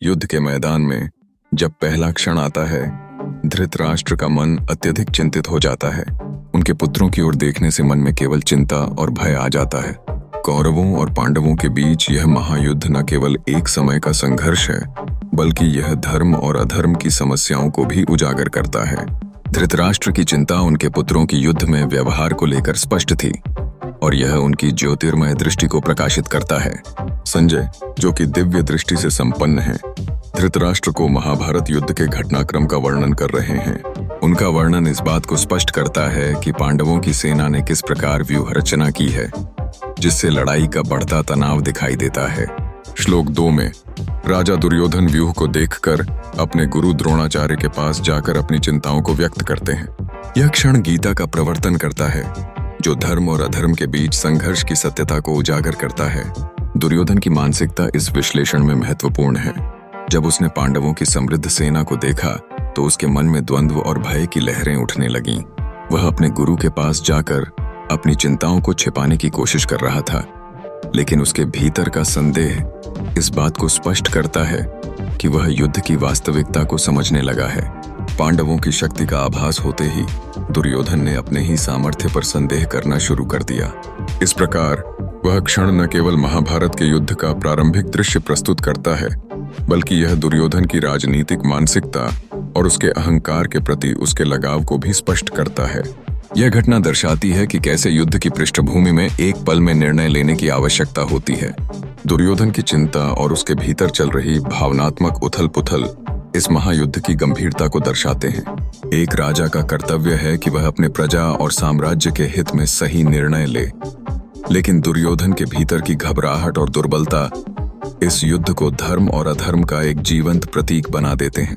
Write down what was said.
युद्ध के मैदान में जब पहला क्षण आता है, धृतराष्ट्र का मन अत्यधिक चिंतित हो जाता है। उनके पुत्रों की ओर देखने से मन में केवल चिंता और भय आ जाता है। कौरवों और पांडवों के बीच यह महायुद्ध न केवल एक समय का संघर्ष है, बल्कि यह धर्म और अधर्म की समस्याओं को भी उजागर करता है। धृतराष्ट्र की चिंता उनके पुत्रों की युद्ध में व्यवहार को लेकर स्पष्ट थी, और यह उनकी ज्योतिर्मय दृष्टि को प्रकाशित करता है। संजय, जो कि दिव्य दृष्टि से संपन्न है, धृतराष्ट्र को महाभारत युद्ध के घटनाक्रम का वर्णन कर रहे हैं। उनका वर्णन इस बात को स्पष्ट करता है कि पांडवों की सेना ने किस प्रकार व्यूह रचना की है, जिससे लड़ाई का बढ़ता तनाव दिखाई देता है। श्लोक 2 में राजा दुर्योधन व्यूह को देखकर अपने गुरु द्रोणाचार्य के पास जाकर अपनी चिंताओं को व्यक्त करते हैं। यह क्षण गीता का प्रवर्तन करता है, जो धर्म और अधर्म के बीच संघर्ष की सत्यता को उजागर करता है। दुर्योधन की मानसिकता इस विश्लेषण में महत्वपूर्ण है। जब उसने पांडवों की समृद्ध सेना को देखा तो उसके मन में द्वंद्व और भय की लहरें उठने लगीं। वह अपने गुरु के पास जाकर अपनी चिंताओं को छिपाने की कोशिश कर रहा था, लेकिन उसके भीतर का संदेह इस बात को स्पष्ट करता है कि वह युद्ध की वास्तविकता को समझने लगा है। पांडवों की शक्ति का आभास होते ही दुर्योधन ने अपने ही सामर्थ्य पर संदेह करना शुरू कर दिया। इस प्रकार वह क्षण न केवल महाभारत के युद्ध का प्रारंभिक दृश्य प्रस्तुत करता है, बल्कि यह दुर्योधन की राजनीतिक मानसिकता और उसके अहंकार के प्रति उसके लगाव को भी स्पष्ट करता है। यह घटना दर्शाती है कि कैसे युद्ध की पृष्ठभूमि में एक पल में निर्णय लेने की आवश्यकता होती है। दुर्योधन की चिंता और उसके भीतर चल रही भावनात्मक उथल-पुथल इस महायुद्ध की गंभीरता को दर्शाते हैं। एक राजा का कर्तव्य है कि वह अपने प्रजा और साम्राज्य के हित में सही निर्णय ले, लेकिन दुर्योधन के भीतर की घबराहट और दुर्बलता इस युद्ध को धर्म और अधर्म का एक जीवंत प्रतीक बना देते हैं।